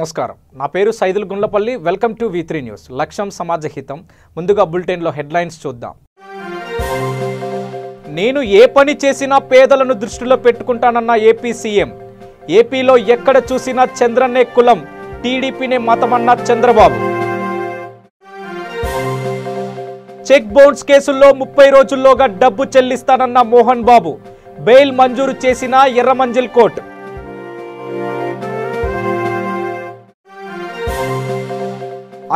నమస్కారం నా పేరు Saidul Gundlapalli welcome to V3 news లక్ష్యం సమాజహితం ముందుగా బులెటిన్ లో హెడ్లైన్స్ చూద్దాం నేను ఏ పని చేసినా పేదలను దృష్టిలో పెట్టుకుంటానన్న ఏపీ సీఎం ఏపీలో ఎక్కడ చూసినా చంద్రన్నే కులం టీడీపీనే మతమన్న చంద్రబాబు చెక్ బౌన్స్ కేసుల్లో 30 రోజుల్లోగా డబ్బు చెల్లిస్తానన్న మోహన్ బాబు బెయిల్ మంజూరు చేసిన ఎర్రమంజిల్ కోర్టు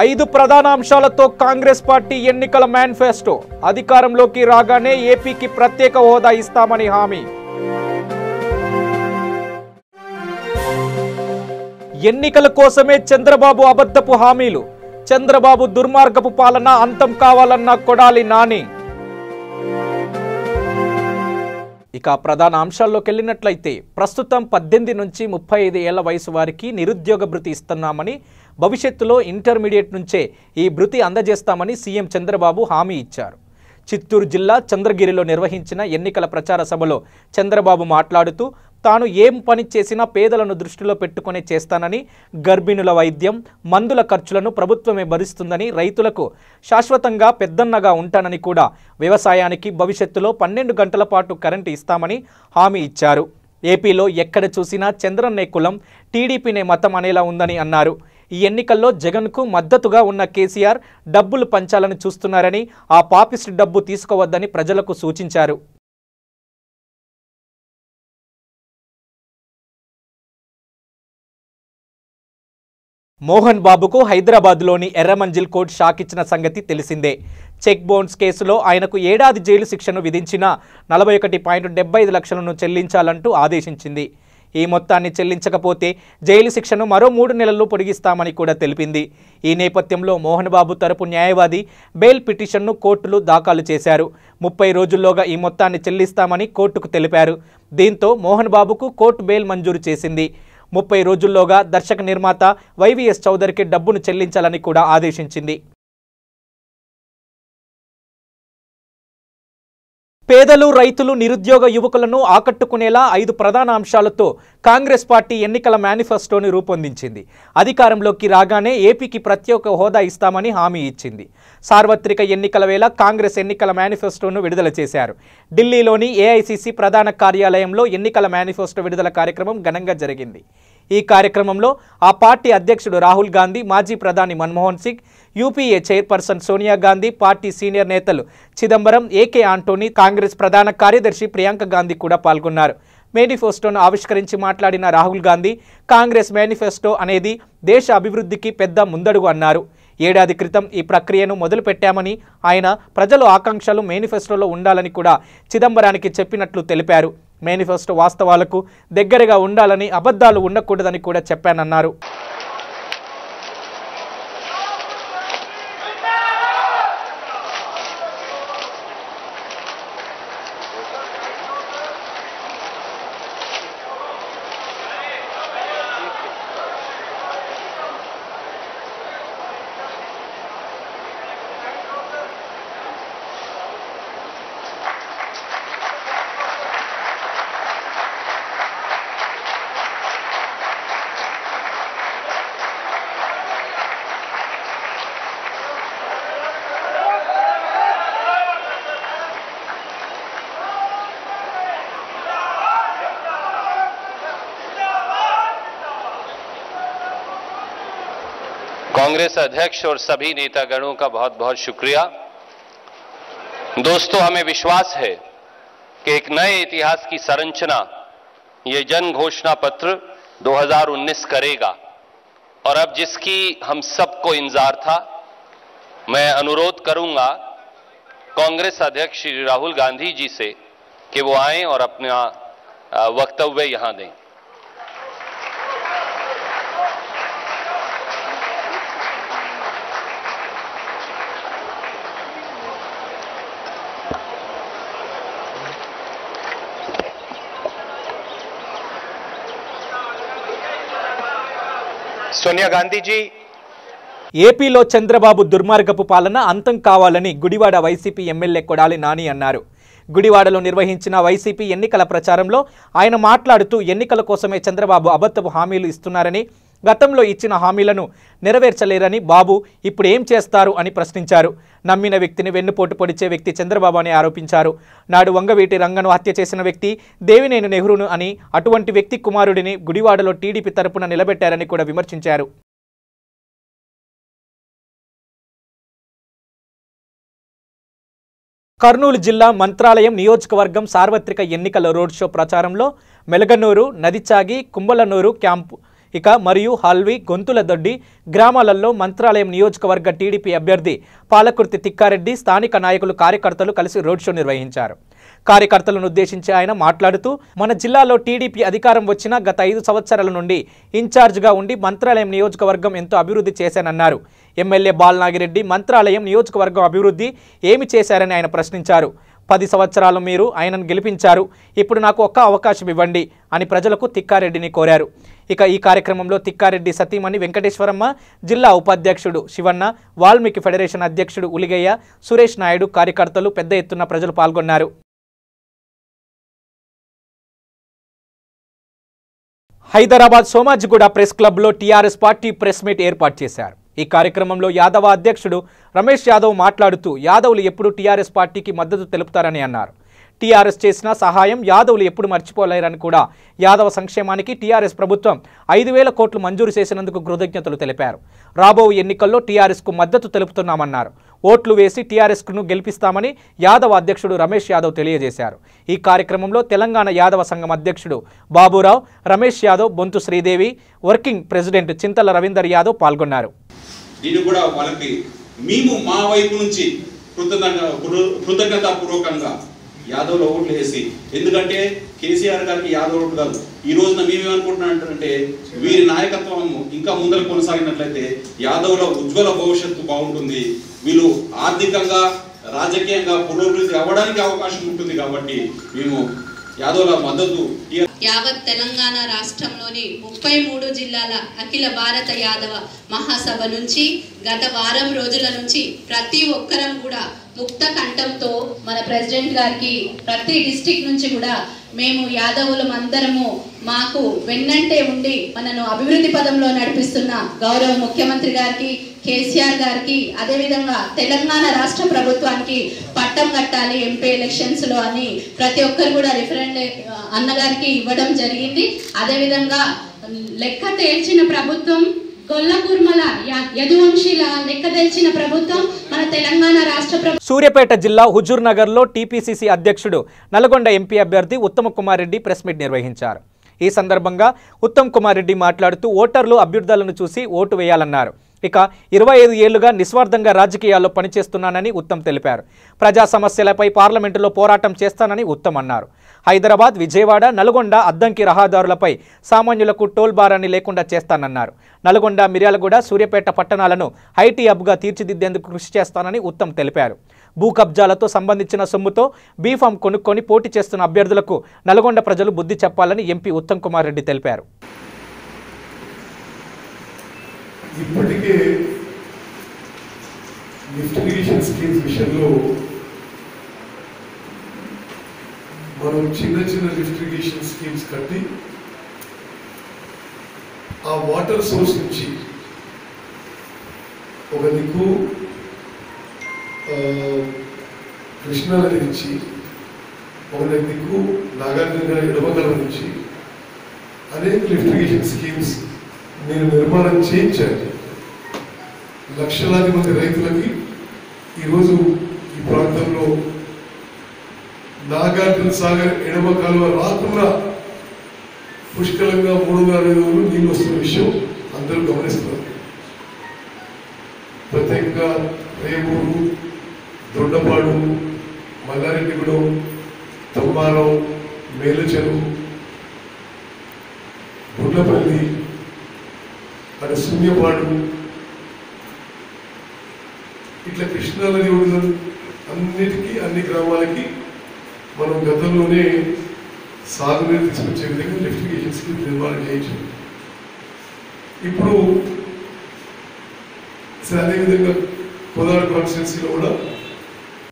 5 ప్రధాన అంశాలతో కాంగ్రెస్ పార్టీ ఎన్నికల మేనిఫెస్టో అధికారంలోకి రాగానే ఏపీకి ప్రత్యేక హోదా ఇస్తామని హామీ ఎన్నికల కోసమే చంద్రబాబు అబద్ధపు హామీలు చంద్రబాబు దుర్మార్గపు పాలన అంతం కావాలన్న కొడాలి నాని ఇక ప్రధాన అంశాల్లోకి వెళ్ళినట్లయితే ప్రస్తుతం 18 నుంచి 35 ఏళ్ల వయసు వారికి నిరుద్యోగ భృతి ఇస్తున్నామని భవిష్యత్తులో ఇంటర్మీడియట్ నుంచే ఈ భృతి అందజేస్తామని సీఎం చంద్రబాబు హామీ ఇచ్చారు చిత్తూరు జిల్లా చంద్రగిరిలో నిర్వహించిన ఎన్నికల ప్రచార సభలో చంద్రబాబు మాట్లాడుతూ తాను ఏం పని చేసినా పేదలను దృష్టిలో పెట్టుకునే చేస్తానని గర్భిణుల వైద్యం మందుల ఖర్చులను ప్రభుత్వమే భరిస్తుందని రైతులకు శాశ్వతంగా పెద్దన్నగా ఉంటానని కూడా వ్యవసాయానికి భవిష్యత్తులో 12 గంటల పాటు కరెంటు ఇస్తామని హామీ ఇచ్చారు ఏపీలో ఎక్కడ చూసినా చంద్రన్నే కులం టీడీపీనే మతం అనేలా ఉందని అన్నారు ఈ ఎన్నికల్లో జగన్కు మద్దతుగా ఉన్న కేసీఆర్ డబ్బులు పంచాలని చూస్తున్నారని ఆ పాపిస్ట్ డబ్బు తీసుకోవద్దని ప్రజలకు సూచించారు మోహన్ బాబుకు హైదరాబాద్లోని ఎర్రమంజిల్ కోర్టు షాక్ ఇచ్చిన సంగతి తెలిసిందే చెక్ బౌన్స్ కేసులో ఆయనకు ఏడాది జైలు శిక్షను విధించిన 41.75 లక్షలను చెల్లించాలంటూ ఆదేశించింది ఈ మొత్తాన్ని చెల్లించకపోతే జైలు శిక్షను మరో 3 నెలల్లో పొడిగిస్తామని కూడా తెలిపింది ఈ నేపథ్యంలో మోహన్ బాబు తరపు న్యాయవాది బెయిల్ పిటిషన్ను కోర్టులో దాఖలు చేశారు 30 రోజుల్లోగా ఈ మొత్తాన్ని చెల్లిస్తామని కోర్టుకు తెలిపారు దీంతో మోహన్ బాబుకు కోర్టు బెయిల్ మంజూరు చేసింది 30 రోజుల్లోగా దర్శక నిర్మాత వైవీఎస్ చౌదరికి డబ్బును చెల్లించాలని కూడా ఆదేశించింది పేదలు రైతులు నిరుద్యోగ యువకులను ఆకట్టుకునేలా 5 ప్రధాన అంశాలతో కాంగ్రెస్ పార్టీ ఎన్నికల మేనిఫెస్టోని రూపొందించింది అధికారంలోకి రాగానే ఏపీకి ప్రత్యేక హోదా ఇస్తామని హామీ ఇచ్చింది సార్వత్రిక ఎన్నికల వేళ కాంగ్రెస్ ఎన్నికల మేనిఫెస్టోను విడుదల చేశారు ఢిల్లీలోని ఏఐసీసీ ప్రధాన కార్యాలయంలో ఎన్నికల మేనిఫెస్టో విడుదల కార్యక్రమం ఘనంగా జరిగింది ఈ కార్యక్రమంలో ఆ పార్టీ అధ్యక్షుడు రాహుల్ గాంధీ మాజీ ప్రధాని మన్మోహన్ సింగ్ యూపీఏ చైర్పర్సన్ సోనియా గాంధీ పార్టీ సీనియర్ నేతలు చిదంబరం ఏకే ఆంటోనీ కాంగ్రెస్ ప్రధాన కార్యదర్శి ప్రియాంక గాంధీ కూడా పాల్గొన్నారు మేనిఫెస్టోను ఆవిష్కరించి మాట్లాడిన రాహుల్ గాంధీ కాంగ్రెస్ మేనిఫెస్టో అనేది దేశ అభివృద్ధికి పెద్ద ముందడుగు అన్నారు ఏడాది క్రితం ఈ ప్రక్రియను మొదలుపెట్టామని ఆయన ప్రజల ఆకాంక్షలు మేనిఫెస్టోలో ఉండాలని కూడా చిదంబరానికి చెప్పినట్లు తెలిపారు మేనిఫెస్టో వాస్తవాలకు దగ్గరగా ఉండాలని అబద్ధాలు ఉండకూడదని కూడా చెప్పానన్నారు कांग्रेस अध्यक्ष और सभी नेतागणों का बहुत बहुत शुक्रिया। दोस्तों, हमें विश्वास है कि एक नए इतिहास की संरचना ये जन घोषणा पत्र 2019 करेगा और अब जिसकी हम सबको इंतजार था, मैं अनुरोध करूंगा कांग्रेस अध्यक्ष श्री राहुल गांधी जी से कि वो आएं और अपना वक्तव्य यहां दें। సోనియా గాంధీ జీ ఏపీలో చంద్రబాబు దుర్మార్గపు పాలన అంతం కావాలని గుడివాడ వైసీపీ ఎమ్మెల్యే కొడాలి నాని అన్నారు గుడివాడలో నిర్వహించిన వైసీపీ ఎన్నికల ప్రచారంలో ఆయన మాట్లాడుతూ ఎన్నికల కోసమే చంద్రబాబు అబద్ధపు హామీలు ఇస్తున్నారని గతంలో ఇచ్చిన హామీలను నెరవేర్చలేరని బాబు ఇప్పుడు ఏం చేస్తారు అని ప్రశ్నించారు. నమ్మిన వ్యక్తిని వెన్నుపోటు పొడిచే వ్యక్తి చంద్రబాబు అని ఆరోపించారు. నాడు వంగవీటి రంగను హత్య చేసిన వ్యక్తి దేవినేని నెహ్రూను అని, అటువంటి వ్యక్తి కుమారుడిని గుడివాడలో టీడీపీ తరపున నిలబెట్టారని కూడా విమర్శించారు. కర్నూలు జిల్లా మంత్రాలయం నియోజకవర్గం సార్వత్రిక ఎన్నికల రోడ్ షో ప్రచారంలో మెలగనూరు, నదిచాగి, కుంబలనూరు క్యాంపు మరియు హల్వి, గొంతులదొడ్డి గ్రామాలలో మంత్రాలయం నియోజకవర్గ టీడీపీ అభ్యర్థి పాలకుర్తి తిక్కారెడ్డి స్థానిక నాయకులు, కార్యకర్తలు కలిసి రోడ్ షో నిర్వహించారు. కార్యకర్తలను ఉద్దేశించి ఆయన మాట్లాడుతూ, మన జిల్లాలో టీడీపీ అధికారం వచ్చిన గత 5 సంవత్సరాల నుండి ఇన్ఛార్జిగా ఉండి మంత్రాలయం నియోజకవర్గం ఎంతో అభివృద్ధి చేశానన్నారు. ఎమ్మెల్యే బాలనాగిరెడ్డి మంత్రాలయం నియోజకవర్గం అభివృద్ధి ఏమి చేశారని ఆయన ప్రశ్నించారు. 10 సంవత్సరాలు మీరు ఆయనను గెలిపించారు, ఇప్పుడు నాకు ఒక్క అవకాశం ఇవ్వండి అని ప్రజలకు తిక్కారెడ్డిని కోరారు. ఈ కార్యక్రమంలో తిక్కారెడ్డి సతీమణి వెంకటేశ్వరమ్మ, జిల్లా ఉపాధ్యక్షుడు శివన్న, వాల్మీకి ఫెడరేషన్ అధ్యక్షుడు ఉలిగయ్య, సురేష్ నాయుడు, కార్యకర్తలు పెద్ద ఎత్తున ప్రజలు పాల్గొన్నారు. హైదరాబాద్ సోమాజిగూడ ప్రెస్ క్లబ్లో టీఆర్ఎస్ పార్టీ ప్రెస్ మీట్ ఏర్పాటు చేశారు. ఈ కార్యక్రమంలో యాదవ అధ్యక్షుడు రమేష్ యాదవ్ మాట్లాడుతూ, యాదవులు ఎప్పుడు టీఆర్ఎస్ పార్టీకి మద్దతు తెలుపుతారని అన్నారు. టీఆర్ఎస్ చేసిన సహాయం యాదవులు ఎప్పుడు మర్చిపోలేరని కూడా యాదవ సంక్షేమానికి టీఆర్ఎస్ ప్రభుత్వం 5,000 కోట్లు మంజూరు చేసినందుకు కృతజ్ఞతలు తెలిపారు. రాబో ఎన్నికల్లో టీఆర్ఎస్కు మద్దతు తెలుపుతున్నామన్నారు. ఓట్లు వేసి టీఆర్ఎస్ను గెలిపిస్తామని యాదవ అధ్యక్షుడు రమేష్ యాదవ్ తెలియజేశారు. ఈ కార్యక్రమంలో తెలంగాణ యాదవ సంఘం అధ్యక్షుడు బాబురావు, రమేష్ యాదవ్, బొంతు శ్రీదేవి, వర్కింగ్ ప్రెసిడెంట్ చింతల రవీందర్ యాదవ్ పాల్గొన్నారు. దీన్ని కూడా వాళ్ళకి మేము మా వైపు నుంచి కృతజ్ఞతాపూర్వకంగా యాదవ్లో ఓట్లు వేసి, ఎందుకంటే కేసీఆర్ గారికి యాదవ్ ఓట్లు కాదు, ఈ రోజున మేమేమనుకుంటున్నామంటే వీరి నాయకత్వం ఇంకా ముందర కొనసాగినట్లయితే యాదవ్ల ఉజ్వల భవిష్యత్తు బాగుంటుంది, వీళ్ళు ఆర్థికంగా రాజకీయంగా పురోభివృద్ధి అవ్వడానికి అవకాశం ఉంటుంది. కాబట్టి మేము యాదవ్ల మద్దతు. యావత్ తెలంగాణ రాష్ట్రంలోని 33 జిల్లాల అఖిల భారత యాదవ మహాసభ నుంచి గత వారం రోజుల నుంచి ప్రతి ఒక్కరం కూడా ముక్త కంఠంతో మన ప్రెసిడెంట్ గారికి ప్రతి డిస్ట్రిక్ట్ నుంచి కూడా మేము యాదవులం అందరము మాకు వెన్నంటే ఉండి మనను అభివృద్ధి పదంలో నడిపిస్తున్న గౌరవ ముఖ్యమంత్రి గారికి, కేసీఆర్ గారికి, అదేవిధంగా తెలంగాణ రాష్ట్ర ప్రభుత్వానికి పట్టం కట్టాలి ఎంపీ ఎలక్షన్స్ లో అని ప్రతి ఒక్కరు కూడా రిఫరెండ్ అన్నగారికి ఇవ్వడం జరిగింది. అదేవిధంగా లెక్క తేల్చిన ప్రభుత్వం, గొల్లకుర్మల యదువంశీల లెక్క తెల్చిన ప్రభుత్వం మన తెలంగాణ రాష్ట్ర ప్రభుత్వం. సూర్యాపేట జిల్లా హుజూర్ నగర్లో టీపీసీసీ అధ్యక్షుడు నల్గొండ ఎంపీ అభ్యర్థి ఉత్తమ్ కుమార్ రెడ్డి ప్రెస్ మీట్ నిర్వహించారు. ఈ సందర్భంగా ఉత్తమ్ కుమార్ రెడ్డి మాట్లాడుతూ, ఓటర్లు అభ్యర్థులను చూసి ఓటు వేయాలన్నారు. 25 ఏళ్లుగా నిస్వార్థంగా రాజకీయాల్లో పనిచేస్తున్నానని ఉత్తమ్ తెలిపారు. ప్రజా సమస్యలపై పార్లమెంటులో పోరాటం చేస్తానని ఉత్తమ్ అన్నారు. హైదరాబాద్, విజయవాడ, నల్గొండ అద్దంకి రహదారులపై సామాన్యులకు టోల్ భారాన్ని లేకుండా చేస్తానన్నారు. నల్గొండ, మిర్యాలగూడ, సూర్యాపేట పట్టణాలను ఐటీ హబ్గా తీర్చిదిద్దేందుకు కృషి చేస్తానని ఉత్తమ్ తెలిపారు. భూ కబ్జాలతో సంబంధించిన సొమ్ముతో బీఫామ్ కొనుక్కొని పోటీ చేస్తున్న అభ్యర్థులకు నల్గొండ ప్రజలు బుద్ధి చెప్పాలని ఎంపీ ఉత్తమ్ కుమార్ రెడ్డి తెలిపారు. ఇప్పటికే లిఫ్ట్ ఇరిగేషన్ స్కీమ్స్ విషయంలో మనం చిన్న చిన్న లిఫ్ట్ ఇరిగేషన్ స్కీమ్స్ కట్టి ఆ వాటర్ సోర్స్ నుంచి ఒక దిక్కు కృష్ణా నది నుంచి, ఒక దిక్కు నాగార్జున ఎడమగల నుంచి అనేక లిఫ్ట్ ఇరిగేషన్ స్కీమ్స్ నేను నిర్మాణం చేయించాను. లక్షలాది మంది రైతులకి ఈరోజు ఈ ప్రాంతంలో నాగార్జున సాగర్ ఎడమ కాలువ రాకుండా పుష్కలంగా 350 రోజులు నీళ్ళు వస్తున్న విషయం అందరూ గమనిస్తున్నారు. ప్రత్యేకంగా రేపూరు, దొండపాడు, మల్లారెడ్డిగూడెం, తమ్మారం, మేలచెరు, గుడ్లపల్లి, అటు శూన్యపాడు, ఇట్లా కృష్ణా నది ఒడ్డున అన్నిటికీ అన్ని గ్రామాలకి మనం గతంలోనే సాగునీరు తీసుకొచ్చే విధంగా లిఫ్ట్ ఇరిగేషన్ స్కీమ్ నిర్మాణం చేయించాం. ఇప్పుడు అదేవిధంగా కోదాడ కాన్స్టిట్యున్సీలో కూడా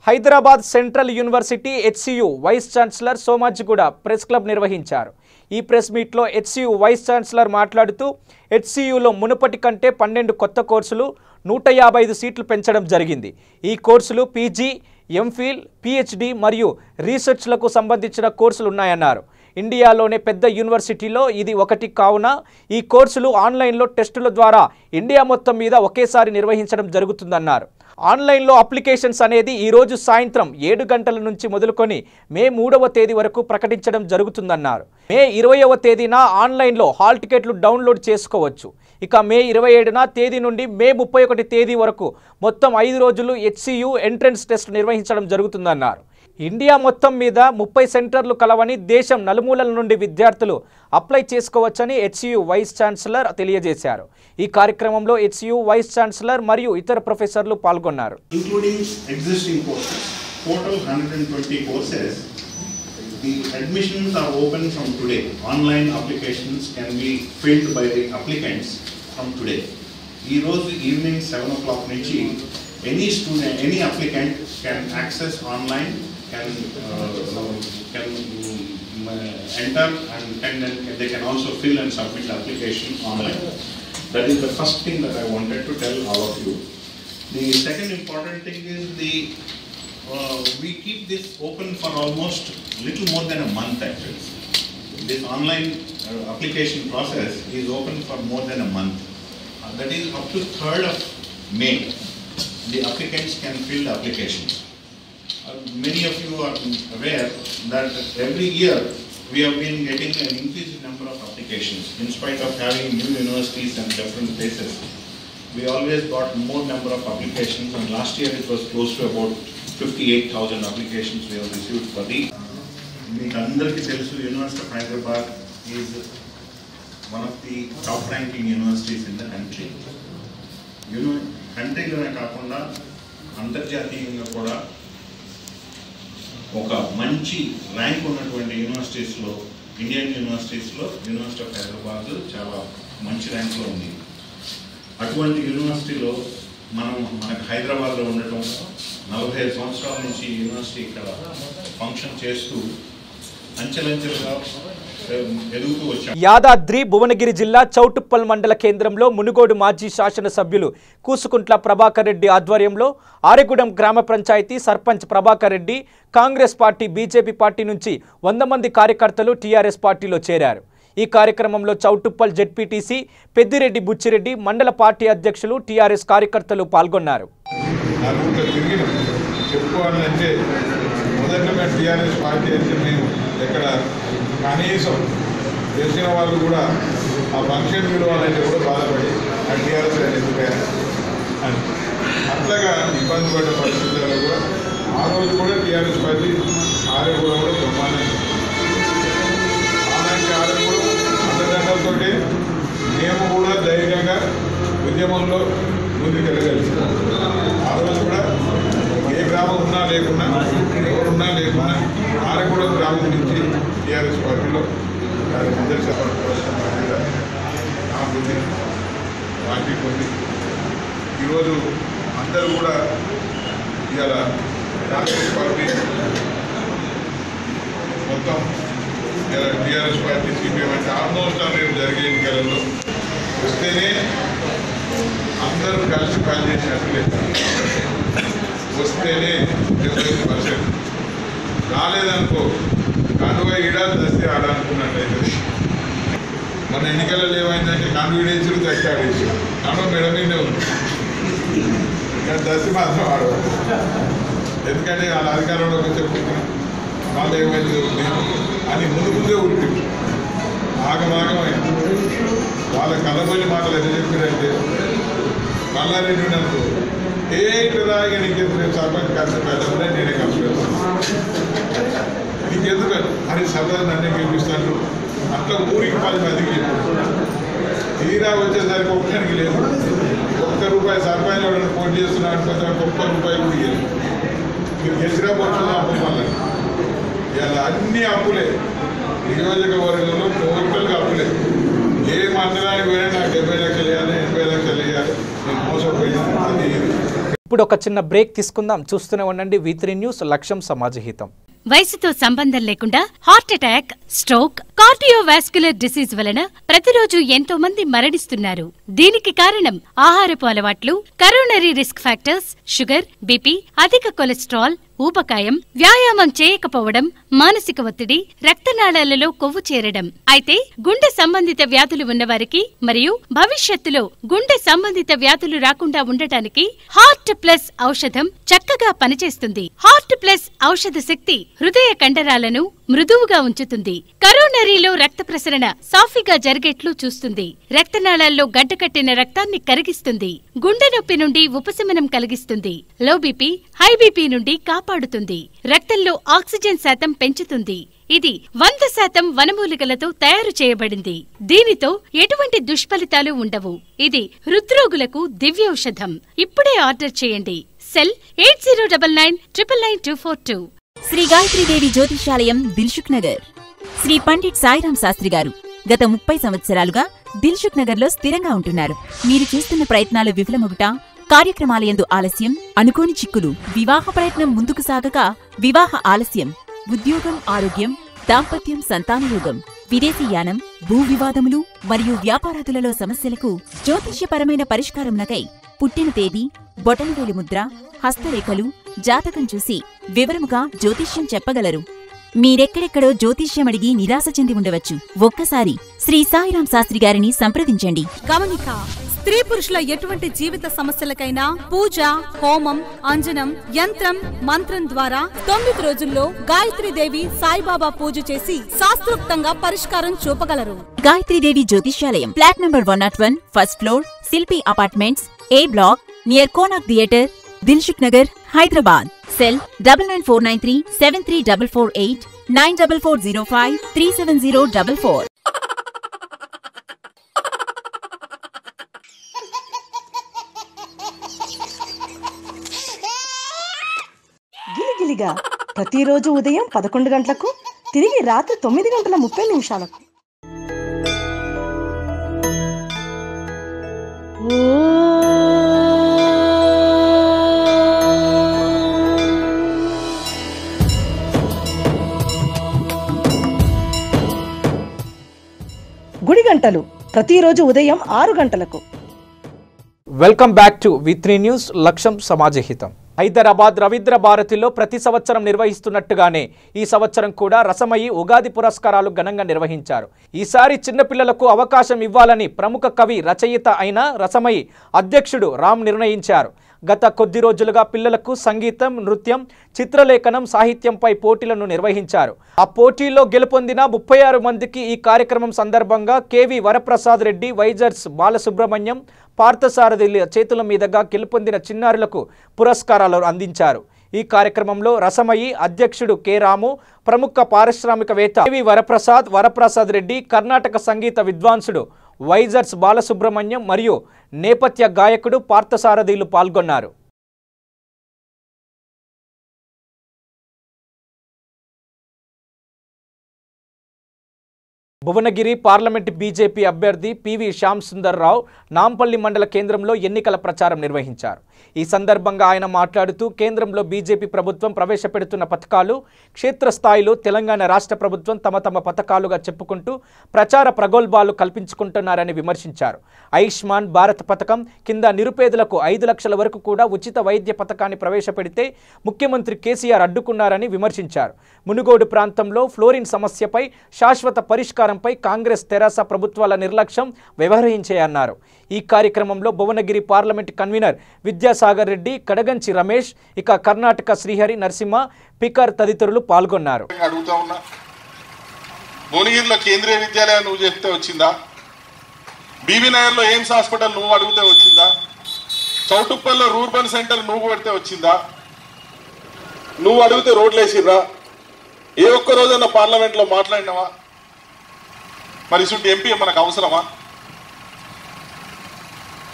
Hyderabad central university HCU vice chancellor Somajiguda press club నిర్వహించారు. ఈ ప్రెస్ మీట్లో హెచ్సియు వైస్ ఛాన్సలర్ మాట్లాడుతూ హెచ్సియులో మునుపటి కంటే 12 కొత్త కోర్సులు 155 సీట్లు పెంచడం జరిగింది. ఈ కోర్సులు పీజీ, ఎంఫిల్, పిహెచ్డి మరియు రీసెర్చ్లకు సంబంధించిన కోర్సులు ఉన్నాయన్నారు. ఇండియాలోనే పెద్ద యూనివర్సిటీలో ఇది ఒకటి కావున ఈ కోర్సులు ఆన్లైన్లో టెస్టుల ద్వారా ఇండియా మొత్తం మీద ఒకేసారి నిర్వహించడం జరుగుతుందన్నారు. ఆన్లైన్లో అప్లికేషన్స్ అనేది ఈరోజు సాయంత్రం 7 గంటల నుంచి మొదలుకొని మే 3వ తేదీ వరకు ప్రకటించడం జరుగుతుందన్నారు. మే 20వ తేదీన ఆన్లైన్లో హాల్ టికెట్లు డౌన్లోడ్ చేసుకోవచ్చు. ఇక మే 27న తేదీ నుండి మే 31 తేదీ వరకు మొత్తం 5 రోజులు హెచ్సియు ఎంట్రన్స్ టెస్ట్ నిర్వహించడం జరుగుతుందన్నారు. ఇండియా మొత్తం మీద 30 సెంటర్లు కలవని దేశం నలుమూలల నుండి విద్యార్థులు అప్లై చేసుకోవచ్చని హెచ్సియు వైస్ ఛాన్సలర్ తెలియజేశారు. ఈ కార్యక్రమంలో హెచ్సియు వైస్ ఛాన్సలర్ మరియు ఇతర ప్రొఫెసర్లు పాల్గొన్నారు. Including existing courses, total 120 courses. The admissions are open from today. Online applications can be filled by the applicants from today. Ee roju evening 7 o'clock nunchi any student, any applicant can access online, can enter and they can also fill and submit the application online. That is the first thing that I wanted to tell all of you. The second important thing is we keep this open for almost little more than a month actually. This online application process is open for more than a month. That is up to 3rd of May. The applicants can fill the applications. Many of you are aware that every year we have been getting an increased number of applications. In spite of having new universities and different places, we always got more number of applications, and last year it was close to about 58,000 applications we have received for the University of Hyderabad is one of the top ranking universities in the country. కంట్రీలోనే కాకుండా అంతర్జాతీయంగా కూడా ఒక మంచి rank ఉన్నటువంటి యూనివర్సిటీస్లో, Indian యూనివర్సిటీస్లో university of Hyderabad చాలా మంచి ర్యాంక్లో ఉంది. అటువంటి యూనివర్సిటీలో మనకు హైదరాబాద్లో ఉండటం, 45 సంవత్సరాల నుంచి యూనివర్సిటీ ఇక్కడ ఫంక్షన్ చేస్తూ అంచెలంచెలుగా ఎదుగుతూ వచ్చాం. యాదాద్రి భువనగిరి జిల్లా చౌటుప్పల్ మండల కేంద్రంలో మునుగోడు మాజీ శాసనసభ్యులు కూసుకుంట్ల ప్రభాకర్ రెడ్డి ఆధ్వర్యంలో ఆరెగూడెం గ్రామ panchayat sarpanch Prabhakar Reddy Congress party, BJP party నుంచి 100 మంది కార్యకర్తలు టీఆర్ఎస్ పార్టీలో చేరారు. ఈ కార్యక్రమంలో చౌటుప్పల్ జెడ్పీటీసీ పెద్దిరెడ్డి బుచ్చిరెడ్డి, మండల పార్టీ అధ్యక్షులు, టీఆర్ఎస్ కార్యకర్తలు పాల్గొన్నారు. టీఆర్ఎస్ పార్టీ అయితే మేము ఎక్కడ కనీసం తెలిసిన వాళ్ళు కూడా ఆ ఫంక్షన్ విలువాలంటే కూడా బాధపడి ఆ టీఆర్ఎస్ ఎందుకైనా అని అట్లాగా ఇబ్బంది పడ్డ పరిస్థితుల్లో కూడా ఆ రోజు కూడా టీఆర్ఎస్ పార్టీ ఆరెగూడెం కూడా బ్రహ్మాండం. అలాంటి ఆరెగూడెం అండదండలతో మేము కూడా ధైర్యంగా ఉద్యమంలో ముందుకెళ్ళగలిగాం. ఆ రోజు కూడా ఏ గ్రామం ఉన్నా లేకున్నా, ఎవరున్నా లేకున్నా ఆరెగూడెం గ్రామం నుంచి టీఆర్ఎస్ పార్టీలో నాకుంది, పార్టీకి ఉంది. ఈరోజు అందరూ కూడా ఇవాళ కాంగ్రెస్ పార్టీ మొత్తం టీఆర్ఎస్ పార్టీ, సిపిఎం అంటే ఆల్మోస్ట్ రేపు జరిగే ఎన్నికలలో వస్తేనే అందరూ కలిసి పనిచేసినట్టు లేదు. వస్తేనే 75%, రాలేదనుకో కండువ ఈడ దస్తి ఆడ అనుకున్నట్టయితే. మన ఎన్నికలలో ఏమైందంటే కాన్ఫిడెన్స్ దస్తి ఆడేసి కండువ మెడ మీదే ఉంది, కానీ దస్తి మాత్రం ఆడవాలి. ఎందుకంటే వాళ్ళ అధికారంలోకి వచ్చేప్పుడు వాళ్ళు ఏమైంది అని ముందే ఉరిపింది, ఆగమాగమైంది. వాళ్ళ కలబోని మాటలు ఎంత చెప్పారంటే మల్లారెడ్డి అనుకో ఏంటదా ఇక నీకెందుకు సర్పంచ్ కలిసి పెద్దప్పుడే నేనే కలిసి వెళ్తాను, నీకెందుకు అని సరదా నన్నే గెలిపిస్తాను. అట్లా ఊరికి 10 మందికి చెప్పారు. తీరా వచ్చేసరికి ఒక్కడికి లేదు. ₹1 సర్పంచ్ ఎవరైనా పోటీ చేస్తున్నా అనుకుంటే ₹1 కూడా ఇవ్వలేదు. మీరు గెలిచినా పోతుందా అప్పు మళ్ళీ ఇలా అన్ని అప్పులే. నియోజకవర్గంలో టోటల్గా అప్పులే. ఏ మండలానికి పోయినా నాకు 70 లక్షలు వేయాలి, 80 లక్షలు వేయాలి, నేను మోసపోయినా అది ఇప్పుడు ఒక చిన్న బ్రేక్ తీసుకుందాం. చూస్తూనే ఉండండి V3 న్యూస్, లక్ష్యం సమాజహితం. వయసుతో సంబంధం లేకుండా heart attack, stroke, cardiovascular disease వలన ప్రతిరోజు ఎంతో మంది మరణిస్తున్నారు. దీనికి కారణం ఆహారపు అలవాట్లు, coronary risk factors, sugar, BP, అధిక కొలెస్ట్రాల్, ఊబకాయం, వ్యాయామం చేయకపోవడం, మానసిక ఒత్తిడి, రక్తనాళాలలో కొవ్వు చేరడం. అయితే గుండె సంబంధిత వ్యాధులు ఉన్నవారికి మరియు భవిష్యత్తులో గుండె సంబంధిత వ్యాధులు రాకుండా ఉండటానికి హార్ట్ ప్లస్ ఔషధం చక్కగా పనిచేస్తుంది. హార్ట్ ప్లస్ ఔషధ శక్తి హృదయ కండరాలను మృదువుగా ఉంచుతుంది. కరోనరీలో రక్త ప్రసరణ సాఫీగా జరిగేట్లు చూస్తుంది. రక్తనాళాల్లో గడ్డకట్టిన రక్తాన్ని కరిగిస్తుంది. గుండె నొప్పి నుండి ఉపశమనం కలిగిస్తుంది. లో బీపీ, హై బీపీ నుండి కాపాడుతుంది. రక్తంలో ఆక్సిజన్ శాతం పెంచుతుంది. ఇది 100% వనమూలికలతో తయారు చేయబడింది. దీనితో ఎటువంటి దుష్ఫలితాలు ఉండవు. ఇది హృద్రోగులకు దివ్యౌషధం. ఇప్పుడే ఆర్డర్ చేయండి. సెల్ 8099999242. శ్రీ గాయత్రీదేవి జ్యోతిషాలయం, దిల్సుఖ్ నగర్. శ్రీ పండిట్ సాయిరాం శాస్త్రి గారు గత 30 సంవత్సరాలుగా దిల్సుఖ్ నగర్ లో స్థిరంగా ఉంటున్నారు. మీరు చేస్తున్న ప్రయత్నాలు విఫలమగుట, కార్యక్రమాలయందు ఆలస్యం, అనుకోని చిక్కులు, వివాహ ప్రయత్నం ముందుకు సాగక వివాహ ఆలస్యం, ఉద్యోగం, ఆరోగ్యం, దాంపత్యం, సంతానయోగం, విదేశీయానం, భూ వివాదములు మరియు వ్యాపారాదులలో సమస్యలకు జ్యోతిష్యపరమైన పరిష్కారమునకై పుట్టిన తేదీ, బొటనవేలు ముద్ర, హస్తరేఖలు, జాతకం చూసి వివరముగా జ్యోతిష్యం చెప్పగలరు. మీరెక్కడెక్కడో జ్యోతిష్యం అడిగి నిరాశ చెంది ఉండవచ్చు. ఒక్కసారి శ్రీ సాయిరాం శాస్త్రి గారిని సంప్రదించండి. గమనిక: స్త్రీ పురుషుల ఎటువంటి జీవిత సమస్యలకైనా పూజ, హోమం, అంజనం, యంత్రం, మంత్రం ద్వారా 9 రోజుల్లో గాయత్రీదేవి సాయిబాబా పూజ చేసి శాస్త్రోక్తంగా పరిష్కారం చూపగలరు. గాయత్రీదేవి జ్యోతిష్యాలయం, flat number 101, first floor, Shilpi apartments, A block, near Konark theatre, Dilsukh Nagar, Hyderabad. Cell 9949373448, 9440537044. గిలిగిలిగా ప్రతిరోజు ఉదయం 11 గంటలకు, తిరిగి రాత్రి 9:30 గుడి గంటలు ప్రతిరోజు ఉదయం 6 గంటలకు. Welcome back to V3 news, లక్ష్యం సమాజహితం. హైదరాబాద్ రవీంద్ర భారతిలో ప్రతి సంవత్సరం నిర్వహిస్తున్నట్టుగానే ఈ సంవత్సరం కూడా రసమయి ఉగాది పురస్కారాలు ఘనంగా నిర్వహించారు. ఈసారి చిన్నపిల్లలకు అవకాశం ఇవ్వాలని ప్రముఖ కవి, రచయిత అయిన రసమయి అధ్యక్షుడు రామ్ నిర్ణయించారు. గత కొద్ది రోజులుగా పిల్లలకు సంగీతం, నృత్యం, చిత్రలేఖనం, సాహిత్యంపై పోటీలను నిర్వహించారు. ఆ పోటీల్లో గెలుపొందిన 36 మందికి ఈ కార్యక్రమం సందర్భంగా కేవి వరప్రసాద్ రెడ్డి, వైజర్స్ బాలసుబ్రహ్మణ్యం, పార్థసారథి చేతుల మీదుగా గెలుపొందిన చిన్నారులకు పురస్కారాలు అందించారు. ఈ కార్యక్రమంలో రసమయి అధ్యక్షుడు కె రాము, ప్రముఖ పారిశ్రామికవేత్త కేవి వరప్రసాద్ రెడ్డి, కర్ణాటక సంగీత విద్వాంసుడు వైజర్స్ బాలసుబ్రహ్మణ్యం మరియు నేపథ్య గాయకుడు పార్థసారథిలు పాల్గొన్నారు. భువనగిరి పార్లమెంట్ బీజేపీ అభ్యర్థి పివి శ్యామ్ సుందర్ రావు నాంపల్లి మండల కేంద్రంలో ఎన్నికల ప్రచారం నిర్వహించారు. ఈ సందర్భంగా ఆయన మాట్లాడుతూ కేంద్రంలో బీజేపీ ప్రభుత్వం ప్రవేశపెడుతున్న పథకాలు క్షేత్రస్థాయిలో తెలంగాణ రాష్ట్ర ప్రభుత్వం తమ పథకాలుగా చెప్పుకుంటూ ప్రచార ప్రగల్భాలు కల్పించుకుంటున్నారని విమర్శించారు. ఆయుష్మాన్ భారత్ పథకం కింద నిరుపేదలకు 5 లక్షల వరకు కూడా ఉచిత వైద్య పథకాన్ని ప్రవేశపెడితే ముఖ్యమంత్రి కేసీఆర్ అడ్డుకున్నారని విమర్శించారు. మునుగోడు ప్రాంతంలో ఫ్లోరిన్ సమస్యపై శాశ్వత పరిష్కారంపై కాంగ్రెస్ తెరాస ప్రభుత్వాల నిర్లక్ష్యం వ్యవహరించాయన్నారు. ఈ కార్యక్రమంలో భువనగిరి పార్లమెంట్ కన్వీనర్ విద్యాసాగర్ రెడ్డి, కడగంచి రమేష్, ఇక కర్ణాటక శ్రీహరి నరసింహ, పికర్ తదితరులు పాల్గొన్నారు. భువనగిరిలో కేంద్రీయ విద్యాలయం నువ్వు చెప్తే వచ్చిందా? బీబీ నగర్లో ఎయిమ్స్ హాస్పిటల్ నువ్వు అడిగితే వచ్చిందా? చౌటుప్పల్లో రూర్బన్ సెంటర్ నువ్వు పెడితే వచ్చిందా? నువ్వు అడిగితే రోడ్లు వేసిర్రా? ఏ ఒక్క రోజన్నా పార్లమెంట్లో మాట్లాడినావా? మరి ఇటువంటి ఎంపీ మనకు అవసరమా?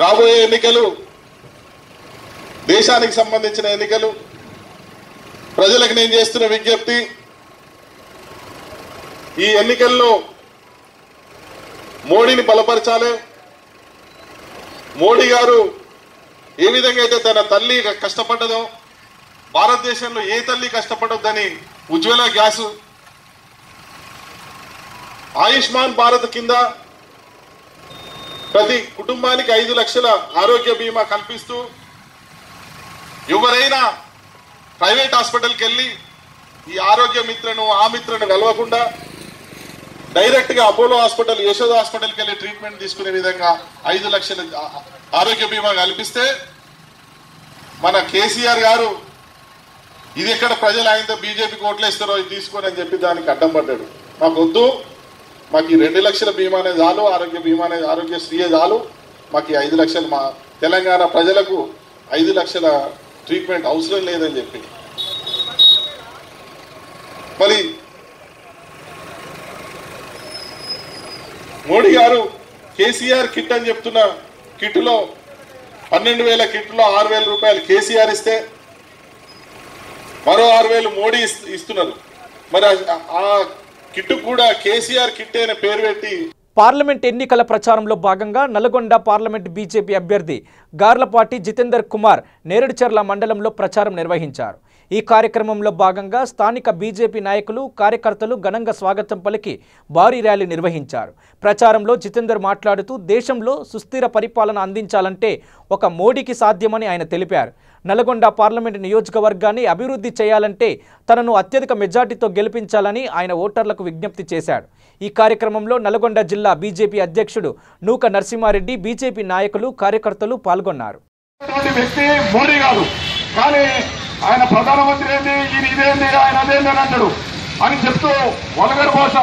రాబోయే ఎన్నికలు దేశానికి సంబంధించిన ఎన్నికలు. ప్రజలకు నేను చేస్తున్న విజ్ఞప్తి, ఈ ఎన్నికల్లో మోడీని బలపరచాలి. మోడీ గారు ఏ విధంగా అయితే తన తల్లి కష్టపడ్డదో, భారతదేశంలో ఏ తల్లి కష్టపడొద్దని ఉజ్వల గ్యాసు, ఆయుష్మాన్ భారత్ కింద ప్రతి కుటుంబానికి 5 లక్షల ఆరోగ్య బీమా కల్పిస్తూ ఎవరైనా ప్రైవేట్ హాస్పిటల్కి వెళ్ళి ఈ ఆరోగ్య మిత్రను ఆ మిత్రను కలవకుండా డైరెక్ట్ గా అపోలో హాస్పిటల్, యశోద హాస్పిటల్కి వెళ్ళి ట్రీట్మెంట్ తీసుకునే విధంగా 5 లక్షల ఆరోగ్య బీమా కల్పిస్తే మన కేసీఆర్ గారు ఇది ఎక్కడ ప్రజలు ఆయనతో బీజేపీకి ఓట్లేస్తారో ఇది తీసుకొని అని చెప్పి దానికి అడ్డం పడ్డాడు. మాకు వద్దు, మాకు ఈ 2 లక్షల బీమానే చాలు, ఆరోగ్య బీమానే, ఆరోగ్యశ్రీయే చాలు, మాకు 5 లక్షలు మా తెలంగాణ ప్రజలకు 5 లక్షల ట్రీట్మెంట్ అవసరం లేదని చెప్పి మరి మోడీ గారు కేసీఆర్ కిట్ అని చెప్తున్న కిట్లో 12,000 కిట్లో 6,000 రూపాయలు కేసీఆర్ ఇస్తే మరో 6,000 మోడీ ఇస్తున్నారు. మరి ఆ కిట్ కూడా కేసీఆర్ కిట్ అనే పేరు పెట్టి పార్లమెంట్ ఎన్నికల ప్రచారంలో భాగంగా నల్గొండ పార్లమెంట్ బీజేపీ అభ్యర్థి గార్లపాటి జితేందర్ కుమార్ నేరేడుచర్ల మండలంలో ప్రచారం నిర్వహించారు. ఈ కార్యక్రమంలో భాగంగా స్థానిక బీజేపీ నాయకులు, కార్యకర్తలు ఘనంగా స్వాగతం పలికి భారీ ర్యాలీ నిర్వహించారు. ప్రచారంలో జితేందర్ మాట్లాడుతూ దేశంలో సుస్థిర పరిపాలన అందించాలంటే ఒక మోడీకి సాధ్యమని ఆయన తెలిపారు. నల్గొండ పార్లమెంటు నియోజకవర్గాన్ని అభివృద్ధి చేయాలంటే తనను అత్యధిక మెజార్టీతో గెలిపించాలని ఆయన ఓటర్లకు విజ్ఞప్తి చేశాడు. ఈ కార్యక్రమంలో నల్గొండ జిల్లా బీజేపీ అధ్యక్షుడు నూక నరసింహారెడ్డి, బీజేపీ నాయకులు, కార్యకర్తలు పాల్గొన్నారు. ఆయన ప్రధానమంత్రి ఏంటి, ఈయన ఇదేంటి, ఆయన అదేంటి అని అంటాడు అని చెప్తూ వల్గర్ భాష.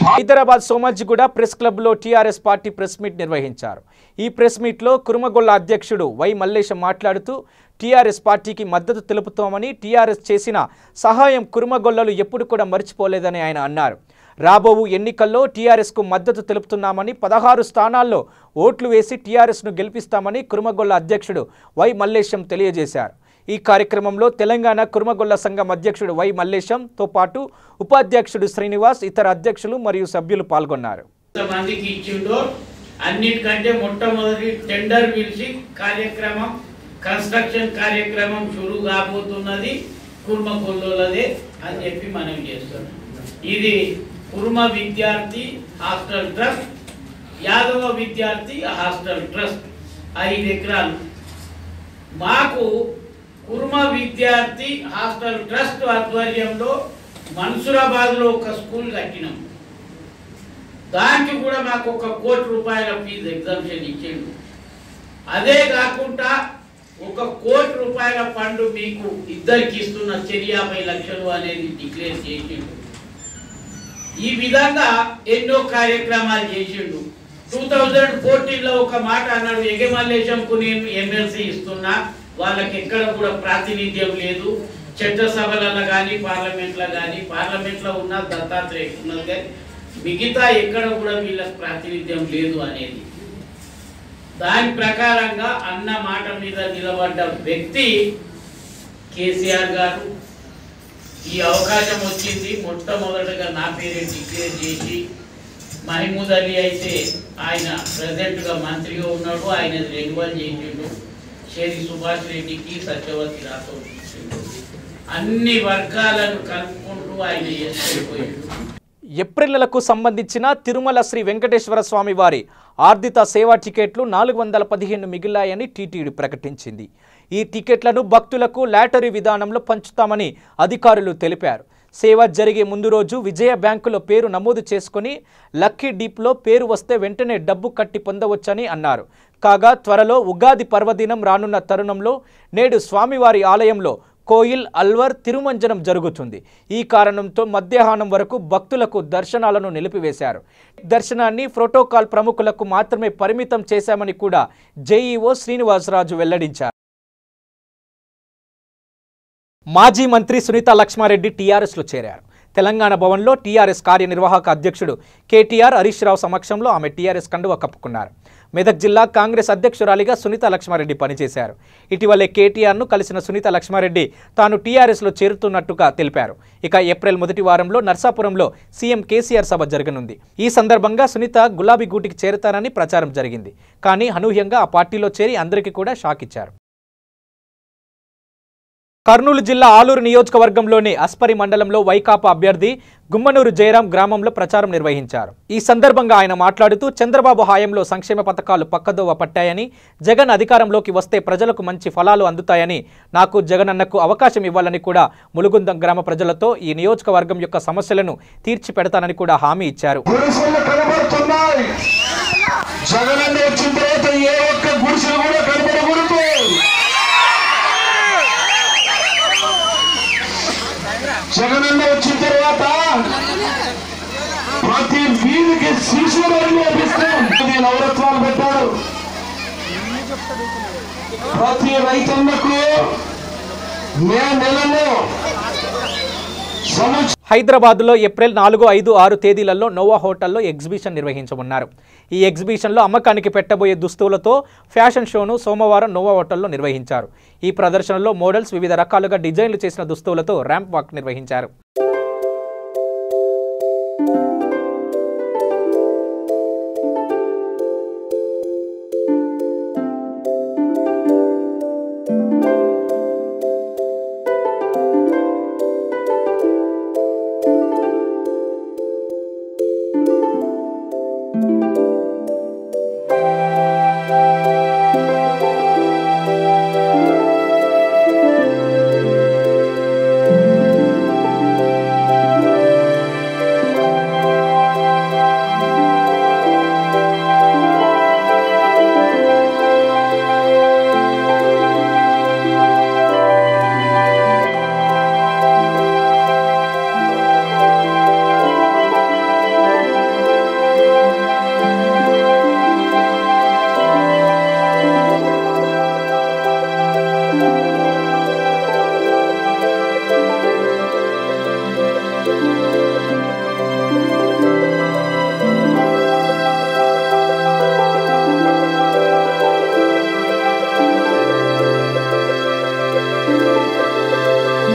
హైదరాబాద్ సోమాజిగూడ ప్రెస్ క్లబ్లో టీఆర్ఎస్ పార్టీ ప్రెస్ మీట్ నిర్వహించారు. ఈ ప్రెస్ మీట్లో కురుమగొల్ల అధ్యక్షుడు వై మల్లేశం మాట్లాడుతూ టీఆర్ఎస్ పార్టీకి మద్దతు తెలుపుతామని, టీఆర్ఎస్ చేసిన సహాయం కురుమగొల్లలు ఎప్పుడు కూడా మర్చిపోలేదని ఆయన అన్నారు. రాబోవు ఎన్నికల్లో టీఆర్ఎస్కు మద్దతు తెలుపుతున్నామని, 16 స్థానాల్లో ఓట్లు వేసి టీఆర్ఎస్ను గెలిపిస్తామని కురుమగొల్ల అధ్యక్షుడు వై మల్లేశం తెలియజేశారు. ఈ కార్యక్రమంలో తెలంగాణ కురుమగొల్ల సంఘం అధ్యక్షుడు వై మల్లేశంతో పాటు ఉపాధ్యక్షుడు శ్రీనివాస్, ఇతర అధ్యక్షులు మరియు సభ్యులు పాల్గొన్నారు. అన్నిటికంటే మొట్టమొదటి టెండర్ పిలిచి కార్యక్రమం, కన్స్ట్రక్షన్ కార్యక్రమం షురూ కాబోతున్నది కుర్మగొల్లలదే అని చెప్పి మనం చేస్తున్నాం. ఇది కుర్మ విద్యార్థి హాస్టల్ ట్రస్ట్, యాదవ విద్యార్థి హాస్టల్ ట్రస్ట్ 5 ఎకరాలు. మాకు కుర్మ విద్యార్థి హాస్టల్ ట్రస్ట్ ఆధ్వర్యంలో మన్సూరాబాద్లో ఒక స్కూల్ కట్టినాం. దానికి కూడా మాకు ₹1 కోటి ఫీజు ఎగ్జామ్షన్ ఇచ్చిండు. అదే కాకుండా ₹1 కోటి ఫండ్ మీకు ఇద్దరికి ఇస్తున్న 50 లక్షలు అనేది డిక్లేర్ చేసిండు. ఈ విధంగా ఎన్నో కార్యక్రమాలు చేసిండు. 2014లో ఒక మాట అన్నాడు, ఎగమల్లేశంకు నేను ఎమ్మెల్సీ ఇస్తున్నా, వాళ్ళకి ఎక్కడ కూడా ప్రాతినిధ్యం లేదు, చట్టసభలలో కానీ పార్లమెంట్లో కానీ, పార్లమెంట్లో ఉన్న దత్తాత్రేయ ఉన్నది కానీ మిగతా ఎక్కడ కూడా వీళ్ళకి ప్రాతినిధ్యం లేదు అనేది. దాని ప్రకారంగా అన్న మాట మీద నిలబడ్డ వ్యక్తి కేసీఆర్ గారు. ఈ అవకాశం వచ్చింది, మొట్టమొదటగా నా పేరే డిక్లేర్ చేసి, మహమూద్ అలీ అయితే ఆయన ప్రెసిడెంట్గా మంత్రిగా ఉన్నాడు, ఆయన రెన్యువల్ చేసిండు. షేరి సుభాష్ రెడ్డికి సత్యవతి రాథోడ్ ఇచ్చిండు. అన్ని వర్గాలను కలుపుకుంటూ ఆయన చేసిపోయాడు. ఏప్రిల్ నెలకు సంబంధించిన తిరుమల శ్రీ వెంకటేశ్వర స్వామి వారి ఆర్దిత సేవా టికెట్లు 415 మిగిలాయని టీటీడీ ప్రకటించింది. ఈ టికెట్లను భక్తులకు లాటరీ విధానంలో పంచుతామని అధికారులు తెలిపారు. సేవ జరిగే ముందు రోజు విజయ బ్యాంకులో పేరు నమోదు చేసుకుని లక్కీ డీప్లో పేరు వస్తే వెంటనే డబ్బు కట్టి పొందవచ్చని అన్నారు. కాగా త్వరలో ఉగాది పర్వదినం రానున్న తరుణంలో నేడు స్వామివారి ఆలయంలో కోయిల్ అల్వర్ తిరుమంజనం జరుగుతుంది. ఈ కారణంతో మధ్యాహ్నం వరకు భక్తులకు దర్శనాలను నిలిపివేశారు. దర్శనాన్ని ప్రోటోకాల్ ప్రముఖులకు మాత్రమే పరిమితం చేశామని కూడా జేఈఓ శ్రీనివాసరాజు వెల్లడించారు. మాజీ మంత్రి సునీత లక్ష్మారెడ్డి టీఆర్ఎస్లో చేరారు. తెలంగాణ భవన్లో టీఆర్ఎస్ కార్యనిర్వాహక అధ్యక్షుడు కేటీఆర్ హరీష్ రావు సమక్షంలో ఆమె టీఆర్ఎస్ కండువా కప్పుకున్నారు. మెదక్ జిల్లా కాంగ్రెస్ అధ్యక్షురాలిగా సునీత లక్ష్మారెడ్డి పనిచేశారు. ఇటీవలే కేటీఆర్ను కలిసిన సునీత లక్ష్మారెడ్డి తాను టీఆర్ఎస్లో చేరుతున్నట్టుగా తెలిపారు. ఇక ఏప్రిల్ మొదటి వారంలో నర్సాపురంలో సీఎం కేసీఆర్ సభ జరగనుంది. ఈ సందర్భంగా సునీత గులాబీ గూటికి చేరుతారని ప్రచారం జరిగింది. కానీ అనూహ్యంగా ఆ పార్టీలో చేరి అందరికీ కూడా షాక్ ఇచ్చారు. కర్నూలు జిల్లా ఆలూరు నియోజకవర్గంలోని అస్పరి మండలంలో వైకాపా అభ్యర్థి గుమ్మనూరు జయరాం గ్రామంలో ప్రచారం నిర్వహించారు. ఈ సందర్భంగా ఆయన మాట్లాడుతూ చంద్రబాబు హయాంలో సంక్షేమ పథకాలు పక్కదోవ పట్టాయని, జగన్ అధికారంలోకి వస్తే ప్రజలకు మంచి ఫలాలు అందుతాయని, నాకు జగనన్నకు అవకాశం ఇవ్వాలని కూడా ములుగుందం గ్రామ ప్రజలతో ఈ నియోజకవర్గం యొక్క సమస్యలను తీర్చి పెడతానని కూడా హామీ ఇచ్చారు. జగనన్న వచ్చిన తర్వాత ప్రతి వీధికి శిశువులు నవరత్నాలు పెట్టారు. ప్రతి రైతన్నకు నెలలో హైదరాబాద్లో ఏప్రిల్ 4, 5, 6 తేదీలలో నోవా హోటల్లో ఎగ్జిబిషన్ నిర్వహించనున్నారు. ఈ ఎగ్జిబిషన్లో అమ్మకానికి పెట్టబోయే దుస్తులతో ఫ్యాషన్ షోను సోమవారం నోవా హోటల్లో నిర్వహించారు. ఈ ప్రదర్శనలో మోడల్స్ వివిధ రకాలుగా డిజైన్లు చేసిన దుస్తులతో ర్యాంప్ వాక్ నిర్వహించారు.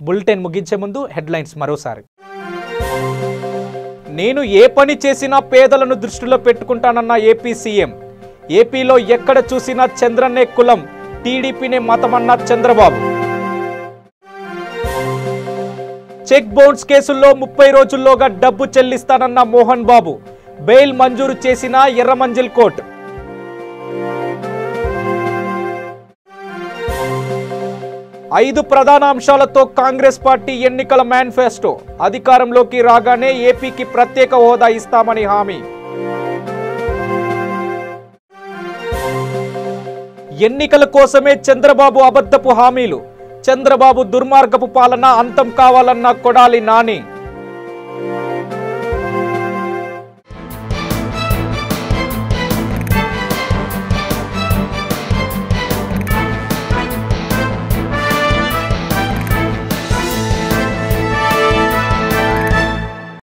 బులెటిన్ ముగించే ముందు హెడ్లైన్స్ మరోసారి. నేను ఏ పని చేసినా పేదలను దృష్టిలో పెట్టుకుంటానన్న ఏపీ సీఎం. ఏపీలో ఎక్కడ చూసినా చంద్రన్నే కులం, టీడీపీనే మతమన్న చంద్రబాబు. చెక్ బౌన్స్ కేసుల్లో 30 రోజుల్లోగా డబ్బు చెల్లిస్తానన్న మోహన్ బాబు. బెయిల్ మంజూరు చేసిన ఎర్రమంజిల్ కోర్టు. ఐదు ప్రధాన అంశాలతో కాంగ్రెస్ పార్టీ ఎన్నికల మేనిఫెస్టో. అధికారంలోకి రాగానే ఏపీకి ప్రత్యేక హోదా ఇస్తామని హామీ. ఎన్నికల కోసమే చంద్రబాబు అబద్ధపు హామీలు. చంద్రబాబు దుర్మార్గపు పాలన అంతం కావాలన్న కొడాలి నాని.